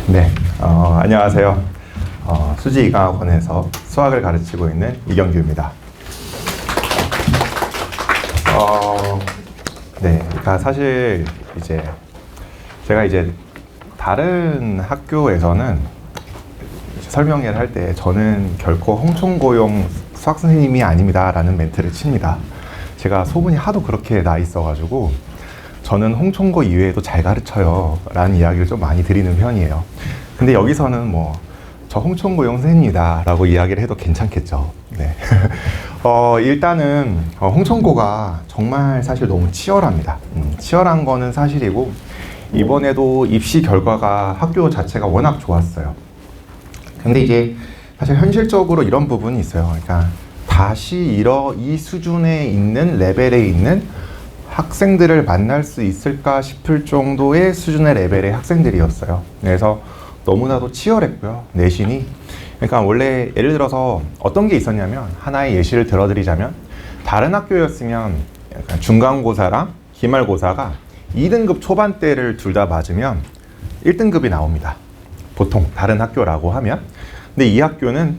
네, 안녕하세요. 수지이과학원에서 수학을 가르치고 있는 이경규입니다. 네, 그러니까 사실 제가 다른 학교에서는 설명회를 할 때 저는 결코 홍총고용 수학 선생님이 아닙니다라는 멘트를 칩니다. 제가 소문이 하도 그렇게 나 있어가지고 저는 홍총고 이외에도 잘 가르쳐요 라는 이야기를 좀 많이 드리는 편이에요. 근데 여기서는 저 홍총고용 선생님이다 라고 이야기를 해도 괜찮겠죠. 네. 일단은 홍총고가 정말 사실 너무 치열합니다. 치열한 거는 사실이고 이번에도 입시 결과가 학교 자체가 워낙 좋았어요. 근데 이제 사실 현실적으로 이런 부분이 있어요. 그러니까 다시 이 수준에 있는 레벨에 있는 학생들을 만날 수 있을까 싶을 정도의 수준의 레벨의 학생들이었어요. 그래서 너무나도 치열했고요, 내신이. 그러니까 원래 예를 들어서 어떤 게 있었냐면, 하나의 예시를 들어드리자면 다른 학교였으면 약간 중간고사랑 기말고사가 2등급 초반대를 둘 다 맞으면 1등급이 나옵니다. 보통 다른 학교라고 하면. 근데 이 학교는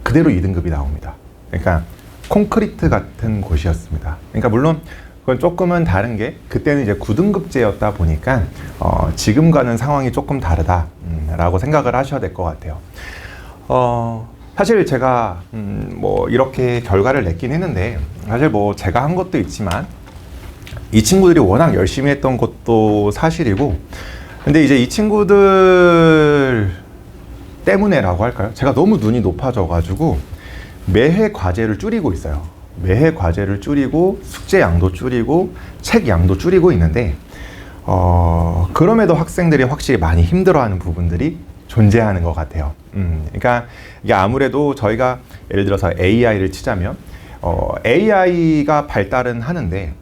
그대로 2등급이 나옵니다. 그러니까 콘크리트 같은 곳이었습니다. 그러니까 물론 그건 조금은 다른 게, 그때는 이제 9등급제였다 보니까 지금과는 상황이 조금 다르다라고 생각을 하셔야 될 것 같아요. 사실 제가 이렇게 결과를 냈긴 했는데, 사실 제가 한 것도 있지만 이 친구들이 워낙 열심히 했던 것도 사실이고, 근데 이제 이 친구들 때문에라고 할까요? 제가 너무 눈이 높아져가지고 매해 과제를 줄이고 있어요. 매해 과제를 줄이고 숙제 양도 줄이고 책 양도 줄이고 있는데 그럼에도 학생들이 확실히 많이 힘들어하는 부분들이 존재하는 것 같아요. 그러니까 이게 아무래도 저희가 예를 들어서 AI를 치자면 AI가 발달은 하는데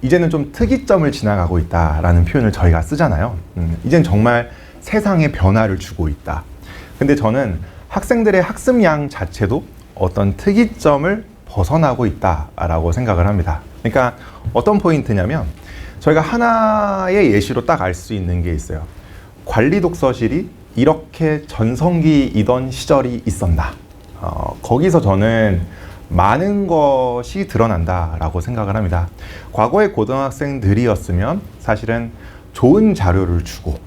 이제는 좀 특이점을 지나가고 있다라는 표현을 저희가 쓰잖아요. 이젠 정말 세상에 변화를 주고 있다. 근데 저는 학생들의 학습량 자체도 어떤 특이점을 벗어나고 있다라고 생각을 합니다. 그러니까 어떤 포인트냐면, 저희가 하나의 예시로 딱 알 수 있는 게 있어요. 관리 독서실이 이렇게 전성기이던 시절이 있었나. 거기서 저는 많은 것이 드러난다라고 생각을 합니다. 과거의 고등학생들이었으면 사실은 좋은 자료를 주고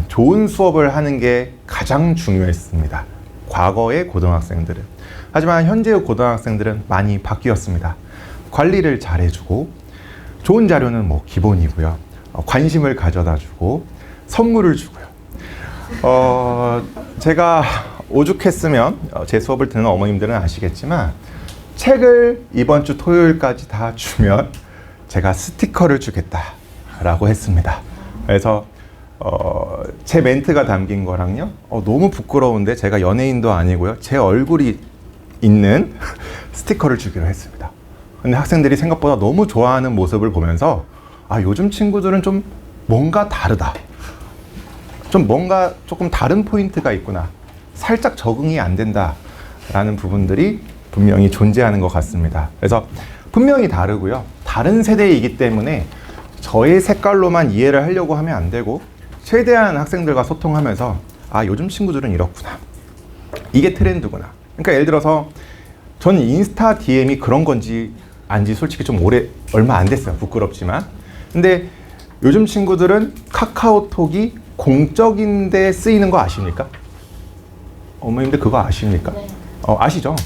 좋은 수업을 하는 게 가장 중요했습니다. 과거의 고등학생들은. 하지만 현재의 고등학생들은 많이 바뀌었습니다. 관리를 잘해주고 좋은 자료는 기본이고요. 관심을 가져다주고 선물을 주고요. 제가 오죽했으면 제 수업을 듣는 어머님들은 아시겠지만, 책을 이번 주 토요일까지 다 주면 제가 스티커를 주겠다라고 했습니다. 그래서 제 멘트가 담긴 거랑요, 너무 부끄러운데 제가 연예인도 아니고요, 제 얼굴이 있는 스티커를 주기로 했습니다. 근데 학생들이 생각보다 너무 좋아하는 모습을 보면서 요즘 친구들은 좀 뭔가 다르다, 좀 뭔가 조금 다른 포인트가 있구나, 살짝 적응이 안 된다 라는 부분들이 분명히 존재하는 것 같습니다. 그래서 분명히 다르고요, 다른 세대이기 때문에 저의 색깔로만 이해를 하려고 하면 안 되고, 최대한 학생들과 소통하면서 요즘 친구들은 이렇구나, 이게 트렌드구나. 그러니까 예를 들어서 전 인스타 DM이 그런 건지 안지 솔직히 좀 얼마 안 됐어요. 부끄럽지만. 근데 요즘 친구들은 카카오톡이 공적인데 쓰이는 거 아십니까? 어머님들 그거 아십니까? 네. 아시죠?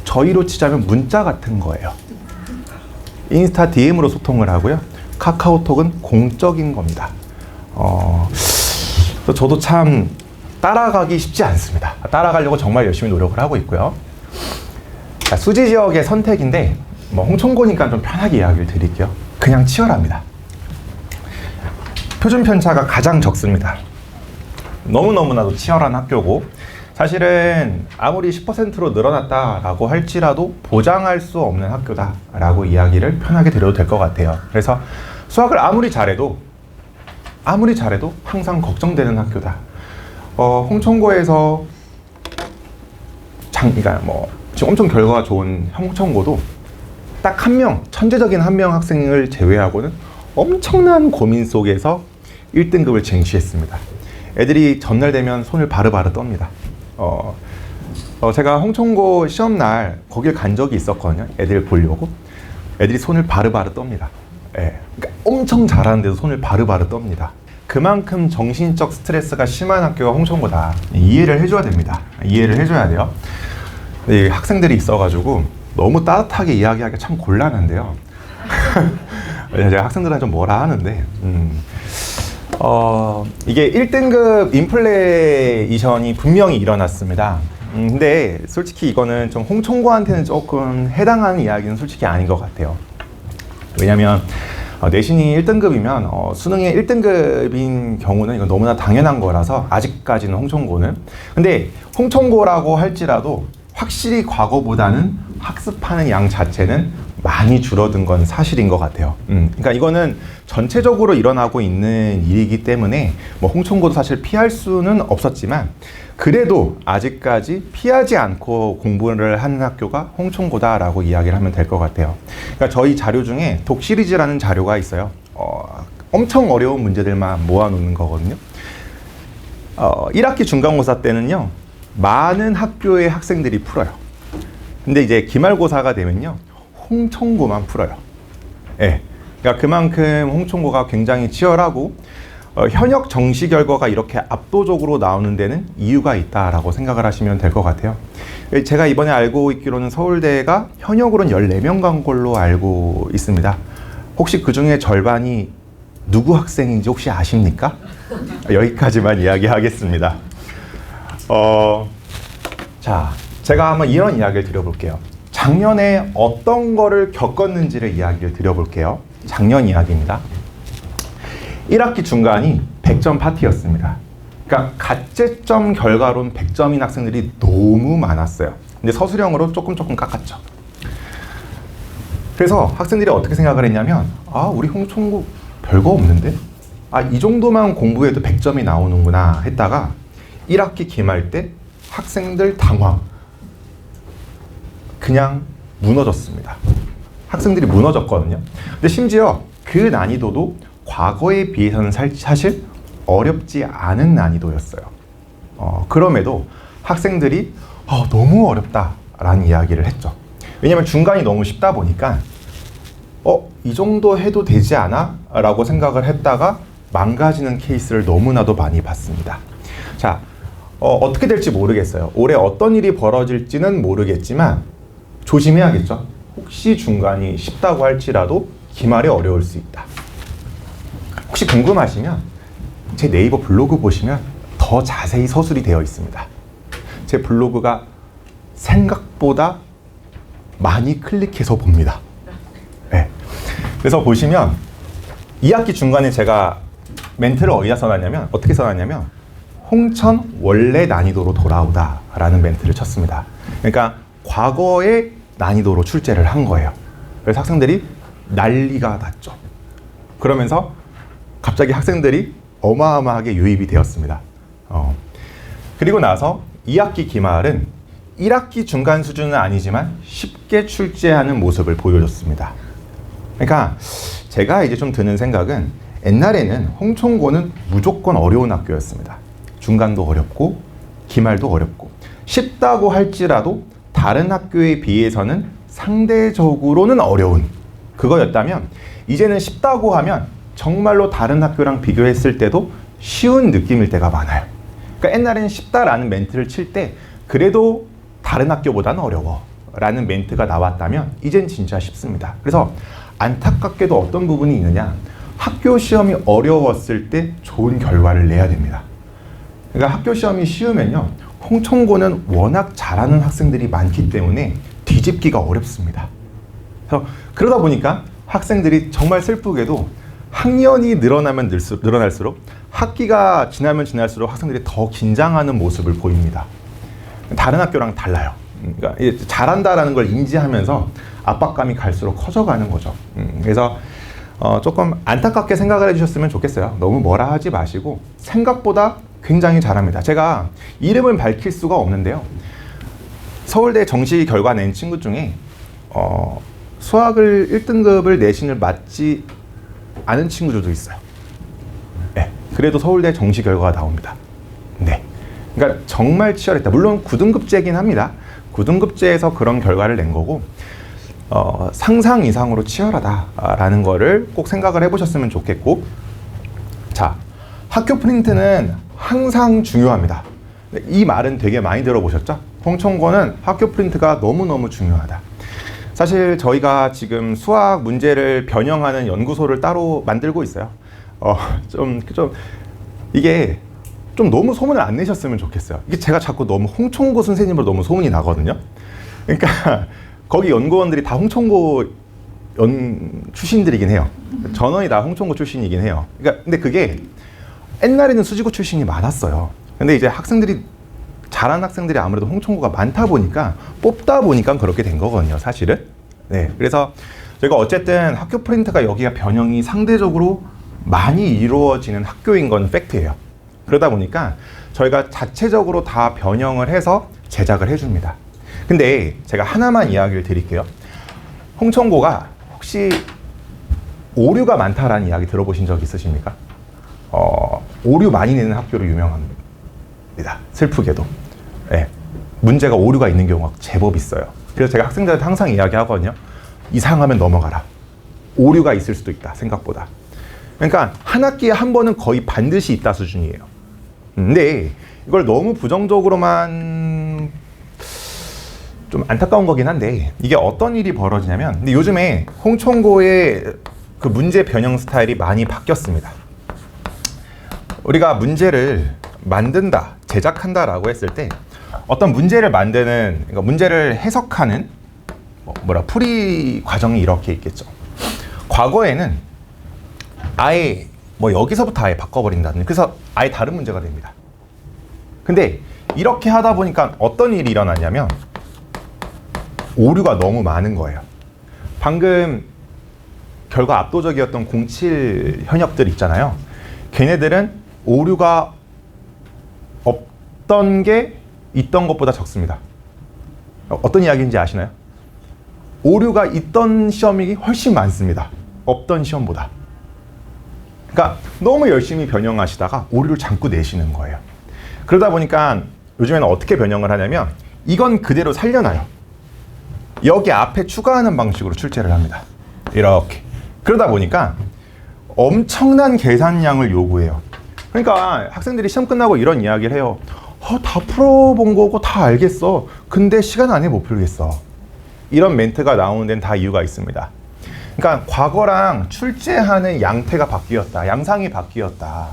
저희로 치자면 문자 같은 거예요. 인스타 DM으로 소통을 하고요, 카카오톡은 공적인 겁니다. 저도 참 따라가기 쉽지 않습니다. 따라가려고 정말 열심히 노력을 하고 있고요. 수지 지역의 선택인데, 홍총고니까 좀 편하게 이야기를 드릴게요. 그냥 치열합니다. 표준 편차가 가장 적습니다. 너무너무나도 치열한 학교고, 사실은 아무리 10%로 늘어났다라고 할지라도 보장할 수 없는 학교다라고 이야기를 편하게 드려도 될 것 같아요. 그래서 수학을 아무리 잘해도 항상 걱정되는 학교다. 홍총고에서 그러니까 지금 엄청 결과가 좋은 홍총고도 딱 한 명, 천재적인 한 명 학생을 제외하고는 엄청난 고민 속에서 1등급을 쟁취했습니다. 애들이 전날 되면 손을 바르바르 떱니다. 제가 홍천고 시험날 거길 간 적이 있었거든요. 애들 보려고. 애들이 손을 바르바르 떱니다. 예, 그러니까 엄청 잘하는데도 손을 바르바르 떱니다. 그만큼 정신적 스트레스가 심한 학교가 홍천고다. 이해를 해줘야 됩니다. 이해를 해줘야 돼요. 학생들이 있어가지고 너무 따뜻하게 이야기하기가 참 곤란한데요. 제가 학생들한테 좀 뭐라 하는데 이게 1등급 인플레이션이 분명히 일어났습니다. 근데 솔직히 이거는 좀 홍천고한테는 조금 해당하는 이야기는 솔직히 아닌 것 같아요. 왜냐면 내신이 1등급이면 수능이 1등급인 경우는 이건 너무나 당연한 거라서 아직까지는 홍천고는. 근데 홍천고라고 할지라도 확실히 과거보다는 학습하는 양 자체는 많이 줄어든 건 사실인 것 같아요. 그러니까 이거는 전체적으로 일어나고 있는 일이기 때문에 뭐 홍천고도 사실 피할 수는 없었지만 그래도 아직까지 피하지 않고 공부를 하는 학교가 홍천고다라고 이야기를 하면 될 것 같아요. 그러니까 저희 자료 중에 독 시리즈라는 자료가 있어요. 엄청 어려운 문제들만 모아놓는 거거든요. 1학기 중간고사 때는요, 많은 학교의 학생들이 풀어요. 근데 이제 기말고사가 되면요, 홍천고만 풀어요. 예. 그러니까 그만큼 홍천고가 굉장히 치열하고 현역 정시 결과가 이렇게 압도적으로 나오는 데는 이유가 있다라고 생각을 하시면 될 것 같아요. 제가 이번에 알고 있기로는 서울대가 현역으로는 14명 간 걸로 알고 있습니다. 혹시 그 중에 절반이 누구 학생인지 혹시 아십니까? 여기까지만 이야기하겠습니다. 자, 제가 한번 이런 이야기를 드려볼게요. 작년에 어떤 거를 겪었는지를 이야기를 드려볼게요. 작년 이야기입니다. 1학기 중간이 100점 파티였습니다. 그러니까 가채점 결과론 100점인 학생들이 너무 많았어요. 근데 서술형으로 조금 깎았죠. 그래서 학생들이 어떻게 생각을 했냐면, 우리 홍천고 별거 없는데? 이 정도만 공부해도 100점이 나오는구나 했다가 1학기 기말 때 학생들 당황. 그냥 무너졌습니다. 학생들이 무너졌거든요. 근데 심지어 그 난이도도 과거에 비해서는 사실 어렵지 않은 난이도였어요. 그럼에도 학생들이 너무 어렵다라는 이야기를 했죠. 왜냐면 중간이 너무 쉽다 보니까 이 정도 해도 되지 않아? 라고 생각을 했다가 망가지는 케이스를 너무나도 많이 봤습니다. 자, 어떻게 될지 모르겠어요. 올해 어떤 일이 벌어질지는 모르겠지만 조심해야겠죠. 혹시 중간이 쉽다고 할지라도 기말이 어려울 수 있다. 혹시 궁금하시면 제 네이버 블로그 보시면 더 자세히 서술이 되어 있습니다. 제 블로그가 생각보다 많이 클릭해서 봅니다. 네. 그래서 보시면 2학기 중간에 제가 멘트를 어디다 써놨냐면, 어떻게 써놨냐면 홍천 원래 난이도로 돌아오다 라는 멘트를 쳤습니다. 그러니까 과거의 난이도로 출제를 한 거예요. 그래서 학생들이 난리가 났죠. 그러면서 갑자기 학생들이 어마어마하게 유입이 되었습니다. 그리고 나서 2학기 기말은 1학기 중간 수준은 아니지만 쉽게 출제하는 모습을 보여줬습니다. 그러니까 제가 이제 좀 드는 생각은, 옛날에는 홍천고는 무조건 어려운 학교였습니다. 중간도 어렵고 기말도 어렵고, 쉽다고 할지라도 다른 학교에 비해서는 상대적으로는 어려운 그거였다면, 이제는 쉽다고 하면 정말로 다른 학교랑 비교했을 때도 쉬운 느낌일 때가 많아요. 그러니까 옛날에는 쉽다라는 멘트를 칠 때 그래도 다른 학교보다는 어려워 라는 멘트가 나왔다면 이젠 진짜 쉽습니다. 그래서 안타깝게도 어떤 부분이 있느냐, 학교 시험이 어려웠을 때 좋은 결과를 내야 됩니다. 그러니까 학교 시험이 쉬우면요, 홍천고는 워낙 잘하는 학생들이 많기 때문에 뒤집기가 어렵습니다. 그래서 그러다 보니까 학생들이 정말 슬프게도 학년이 늘어나면 늘어날수록 학기가 지나면 지날수록 학생들이 더 긴장하는 모습을 보입니다. 다른 학교랑 달라요. 그러니까 잘한다라는 걸 인지하면서 압박감이 갈수록 커져가는 거죠. 그래서 조금 안타깝게 생각을 해주셨으면 좋겠어요. 너무 뭐라 하지 마시고 생각보다 굉장히 잘합니다. 제가 이름을 밝힐 수가 없는데요. 서울대 정시 결과 낸 친구 중에 수학을 1등급을 내신을 맞지 않은 친구들도 있어요. 네. 그래도 서울대 정시 결과가 나옵니다. 네. 그러니까 정말 치열했다. 물론 9등급제긴 합니다. 9등급제에서 그런 결과를 낸 거고, 상상 이상으로 치열하다라는 거를 꼭 생각을 해보셨으면 좋겠고, 자, 학교 프린트는 항상 중요합니다. 이 말은 되게 많이 들어보셨죠? 홍천고는 학교 프린트가 너무너무 중요하다. 사실 저희가 지금 수학 문제를 변형하는 연구소를 따로 만들고 있어요. 이게 좀 너무 소문을 안 내셨으면 좋겠어요. 이게 제가 자꾸 너무 홍천고 선생님으로 너무 소문이 나거든요. 그러니까 거기 연구원들이 다 홍천고 출신들이긴 해요. 전원이 다 홍천고 출신이긴 해요. 그러니까 근데 그게 옛날에는 수지고 출신이 많았어요. 근데 이제 잘하는 학생들이 아무래도 홍천고가 많다 보니까 뽑다 보니까 그렇게 된 거거든요, 사실은. 네, 그래서 저희가 어쨌든 학교 프린트가 여기가 변형이 상대적으로 많이 이루어지는 학교인 건 팩트예요. 그러다 보니까 저희가 자체적으로 다 변형을 해서 제작을 해줍니다. 근데 제가 하나만 이야기를 드릴게요. 홍천고가 혹시 오류가 많다라는 이야기 들어보신 적 있으십니까? 오류 많이 내는 학교로 유명합니다. 슬프게도. 네, 문제가 오류가 있는 경우가 제법 있어요. 그래서 제가 학생들한테 항상 이야기하거든요. 이상하면 넘어가라. 오류가 있을 수도 있다, 생각보다. 그러니까 한 학기에 한 번은 거의 반드시 있다 수준이에요. 근데 이걸 너무 부정적으로만 좀 안타까운 거긴 한데, 이게 어떤 일이 벌어지냐면, 근데 요즘에 홍천고의 그 문제 변형 스타일이 많이 바뀌었습니다. 우리가 문제를 만든다, 제작한다라고 했을 때 어떤 문제를 만드는, 그러니까 문제를 해석하는 풀이 과정이 이렇게 있겠죠. 과거에는 아예 여기서부터 아예 바꿔버린다든지, 그래서 아예 다른 문제가 됩니다. 근데 이렇게 하다 보니까 어떤 일이 일어나냐면 오류가 너무 많은 거예요. 방금 결과 압도적이었던 07 현역들 있잖아요. 걔네들은 오류가 없던 게 있던 것보다 적습니다. 어떤 이야기인지 아시나요? 오류가 있던 시험이 훨씬 많습니다. 없던 시험보다. 그러니까 너무 열심히 변형하시다가 오류를 자꾸 내시는 거예요. 그러다 보니까 요즘에는 어떻게 변형을 하냐면 이건 그대로 살려놔요. 여기 앞에 추가하는 방식으로 출제를 합니다. 이렇게. 그러다 보니까 엄청난 계산량을 요구해요. 그러니까 학생들이 시험 끝나고 이런 이야기를 해요. 다 풀어본 거고 다 알겠어. 근데 시간 안에 못 풀겠어. 이런 멘트가 나오는 데는 다 이유가 있습니다. 그러니까 과거랑 출제하는 양태가 바뀌었다. 양상이 바뀌었다.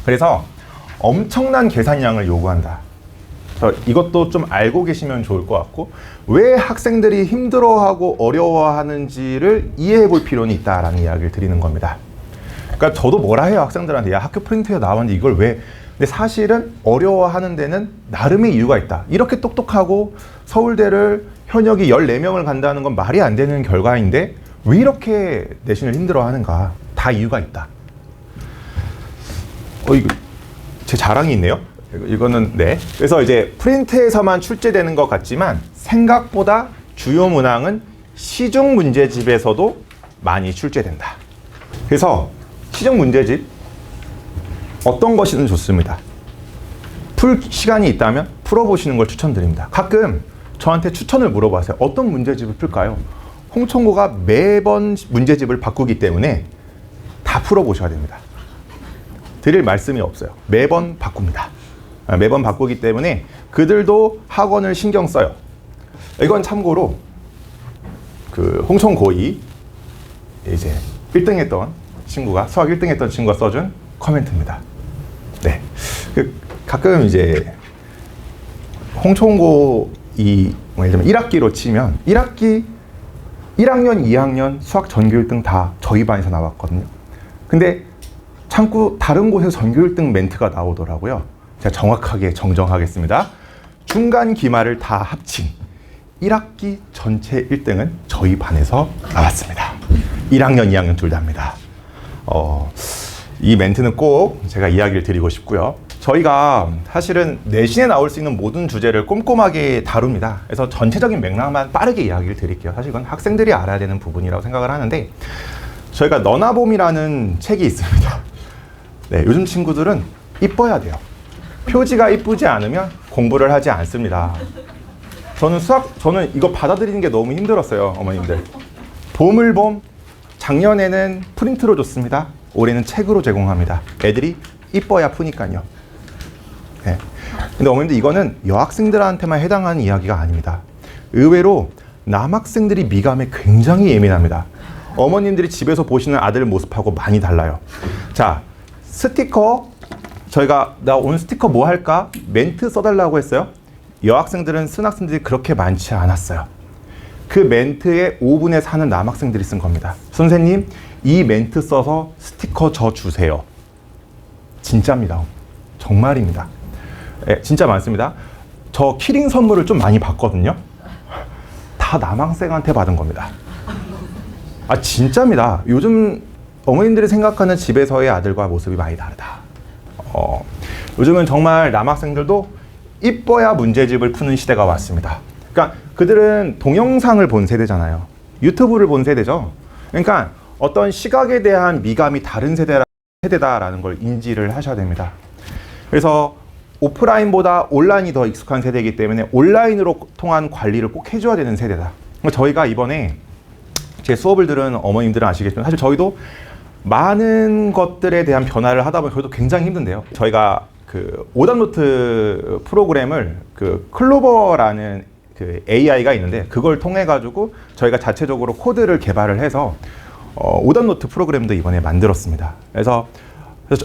그래서 엄청난 계산량을 요구한다. 그래서 이것도 좀 알고 계시면 좋을 것 같고, 왜 학생들이 힘들어하고 어려워하는지를 이해해 볼 필요는 있다라는 이야기를 드리는 겁니다. 그러니까 저도 뭐라 해요, 학생들한테. 야, 학교 프린트에 나왔는데 이걸 왜? 근데 사실은 어려워하는 데는 나름의 이유가 있다. 이렇게 똑똑하고 서울대를 현역이 14명을 간다는 건 말이 안 되는 결과인데 왜 이렇게 내신을 힘들어하는가? 다 이유가 있다. 이거 제 자랑이 있네요. 이거는 네. 그래서 이제 프린트에서만 출제되는 것 같지만 생각보다 주요 문항은 시중 문제집에서도 많이 출제된다. 그래서 시중 문제집 어떤 것이든 좋습니다. 풀 시간이 있다면 풀어보시는 걸 추천드립니다. 가끔 저한테 추천을 물어봐세요. 어떤 문제집을 풀까요? 홍천고가 매번 문제집을 바꾸기 때문에 다 풀어보셔야 됩니다. 드릴 말씀이 없어요. 매번 바꿉니다. 매번 바꾸기 때문에 그들도 학원을 신경 써요. 이건 참고로 그 홍천고2 이제 1등 했던 친구가, 수학 1등 했던 친구가 써준 코멘트입니다. 네. 가끔 이제 홍천고 예를 들면 1학기로 치면 1학기 1학년, 2학년 수학 전교 1등 다 저희 반에서 나왔거든요. 근데 참고 다른 곳에서 전교 1등 멘트가 나오더라고요. 제가 정확하게 정정하겠습니다. 중간 기말을 다 합친 1학기 전체 1등은 저희 반에서 나왔습니다. 1학년, 2학년 둘 다입니다. 이 멘트는 꼭 제가 이야기를 드리고 싶고요. 저희가 사실은 내신에 나올 수 있는 모든 주제를 꼼꼼하게 다룹니다. 그래서 전체적인 맥락만 빠르게 이야기를 드릴게요. 사실 이건 학생들이 알아야 되는 부분이라고 생각을 하는데, 저희가 너나봄이라는 책이 있습니다. 네, 요즘 친구들은 이뻐야 돼요. 표지가 이쁘지 않으면 공부를 하지 않습니다. 저는 이거 받아들이는 게 너무 힘들었어요, 어머님들. 봄을 작년에는 프린트로 줬습니다. 올해는 책으로 제공합니다. 애들이 이뻐야 푸니까요. 네. 근데 어머님들 이거는 여학생들한테만 해당하는 이야기가 아닙니다. 의외로 남학생들이 미감에 굉장히 예민합니다. 어머님들이 집에서 보시는 아들 모습하고 많이 달라요. 자, 스티커 나 오늘 스티커 뭐 할까? 멘트 써달라고 했어요. 여학생들은 쓴 학생들이 그렇게 많지 않았어요. 그 멘트에 5분의 4는 남학생들이 쓴 겁니다. 선생님, 이 멘트 써서 스티커 저 주세요. 진짜입니다. 정말입니다. 네, 진짜 많습니다. 저 키링 선물을 좀 많이 받거든요. 다 남학생한테 받은 겁니다. 아, 진짜입니다. 요즘 어머님들이 생각하는 집에서의 아들과 모습이 많이 다르다. 요즘은 정말 남학생들도 이뻐야 문제집을 푸는 시대가 왔습니다. 그러니까 그들은 동영상을 본 세대잖아요. 유튜브를 본 세대죠. 그러니까 어떤 시각에 대한 미감이 다른 세대다라는 걸 인지를 하셔야 됩니다. 그래서 오프라인보다 온라인이 더 익숙한 세대이기 때문에 온라인으로 통한 관리를 꼭 해줘야 되는 세대다. 저희가 이번에 제 수업을 들은 어머님들은 아시겠지만 사실 저희도 많은 것들에 대한 변화를 하다 보니 저희도 굉장히 힘든데요. 저희가 그 오답노트 프로그램을 그 클로버라는 그 AI가 있는데 그걸 통해 가지고 저희가 자체적으로 코드를 개발을 해서 오답노트 프로그램도 이번에 만들었습니다. 그래서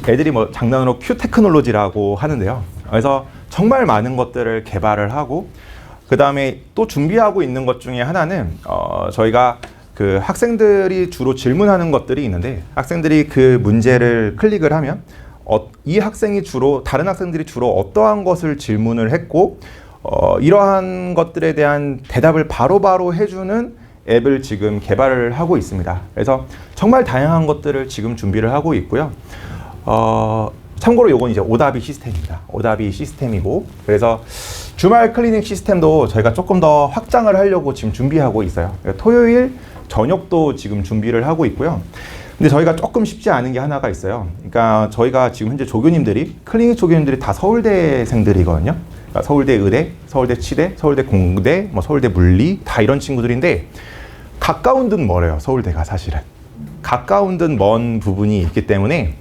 애들이 뭐 장난으로 Q 테크놀로지라고 하는데요. 그래서 정말 많은 것들을 개발을 하고 그 다음에 또 준비하고 있는 것 중에 하나는 저희가 그 학생들이 주로 질문하는 것들이 있는데 학생들이 그 문제를 클릭을 하면 이 학생이 다른 학생들이 주로 어떠한 것을 질문을 했고 이러한 것들에 대한 대답을 바로바로 해주는 앱을 지금 개발을 하고 있습니다. 그래서 정말 다양한 것들을 지금 준비를 하고 있고요. 참고로 요건 이제 오답이 시스템입니다. 오답이 시스템이고 그래서 주말 클리닉 시스템도 저희가 조금 더 확장을 하려고 지금 준비하고 있어요. 토요일 저녁도 지금 준비를 하고 있고요. 근데 저희가 조금 쉽지 않은 게 하나가 있어요. 그러니까 저희가 지금 현재 조교님들이 클리닉 조교님들이 다 서울대생들이거든요. 그러니까 서울대 의대, 서울대 치대, 서울대 공대, 뭐 서울대 물리 다 이런 친구들인데 가까운 듯 멀어요. 서울대가 사실은 가까운 듯 먼 부분이 있기 때문에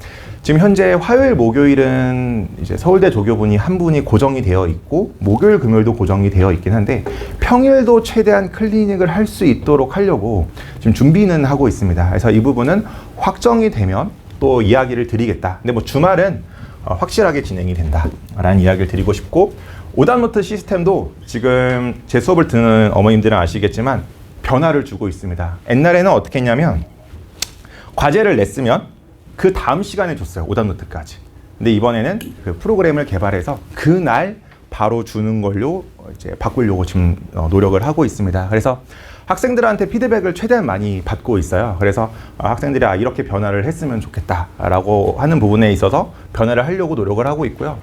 지금 현재 화요일, 목요일은 이제 서울대 조교분이 한 분이 고정이 되어 있고 목요일, 금요일도 고정이 되어 있긴 한데 평일도 최대한 클리닉을 할 수 있도록 하려고 지금 준비는 하고 있습니다. 그래서 이 부분은 확정이 되면 또 이야기를 드리겠다. 근데 뭐 주말은 확실하게 진행이 된다라는 이야기를 드리고 싶고 오답노트 시스템도 지금 제 수업을 듣는 어머님들은 아시겠지만 변화를 주고 있습니다. 옛날에는 어떻게 했냐면 과제를 냈으면 그 다음 시간에 줬어요. 오답노트까지. 근데 이번에는 그 프로그램을 개발해서 그날 바로 주는 걸로 이제 바꾸려고 지금 노력을 하고 있습니다. 그래서 학생들한테 피드백을 최대한 많이 받고 있어요. 그래서 학생들이 이렇게 변화를 했으면 좋겠다라고 하는 부분에 있어서 변화를 하려고 노력을 하고 있고요.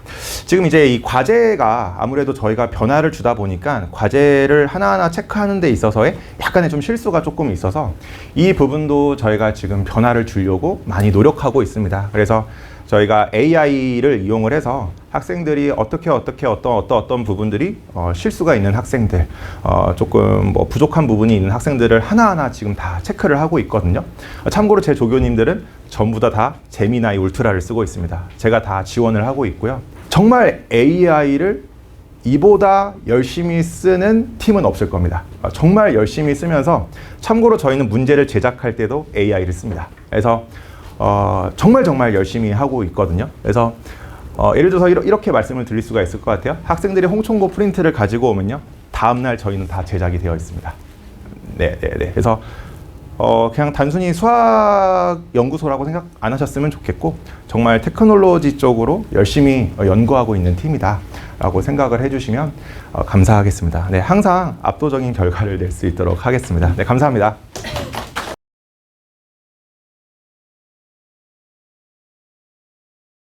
지금 이제 이 과제가 아무래도 저희가 변화를 주다 보니까 과제를 하나하나 체크하는 데 있어서의 약간의 좀 실수가 조금 있어서 이 부분도 저희가 지금 변화를 주려고 많이 노력하고 있습니다. 그래서 저희가 AI를 이용을 해서 학생들이 어떤 부분들이 실수가 있는 학생들, 조금 뭐 부족한 부분이 있는 학생들을 하나하나 지금 다 체크를 하고 있거든요. 참고로 제 조교님들은 전부 다 제미나이 울트라를 쓰고 있습니다. 제가 다 지원을 하고 있고요. 정말 AI를 이보다 열심히 쓰는 팀은 없을 겁니다. 정말 열심히 쓰면서 참고로 저희는 문제를 제작할 때도 AI를 씁니다. 그래서 정말 열심히 하고 있거든요. 그래서 예를 들어서 이렇게 말씀을 드릴 수가 있을 것 같아요. 학생들이 홍총고 프린트를 가지고 오면요, 다음날 저희는 다 제작이 되어 있습니다. 네. 그래서 그냥 단순히 수학 연구소라고 생각 안 하셨으면 좋겠고 정말 테크놀로지 쪽으로 열심히 연구하고 있는 팀이다 라고 생각을 해주시면 감사하겠습니다. 네, 항상 압도적인 결과를 낼 수 있도록 하겠습니다. 네, 감사합니다.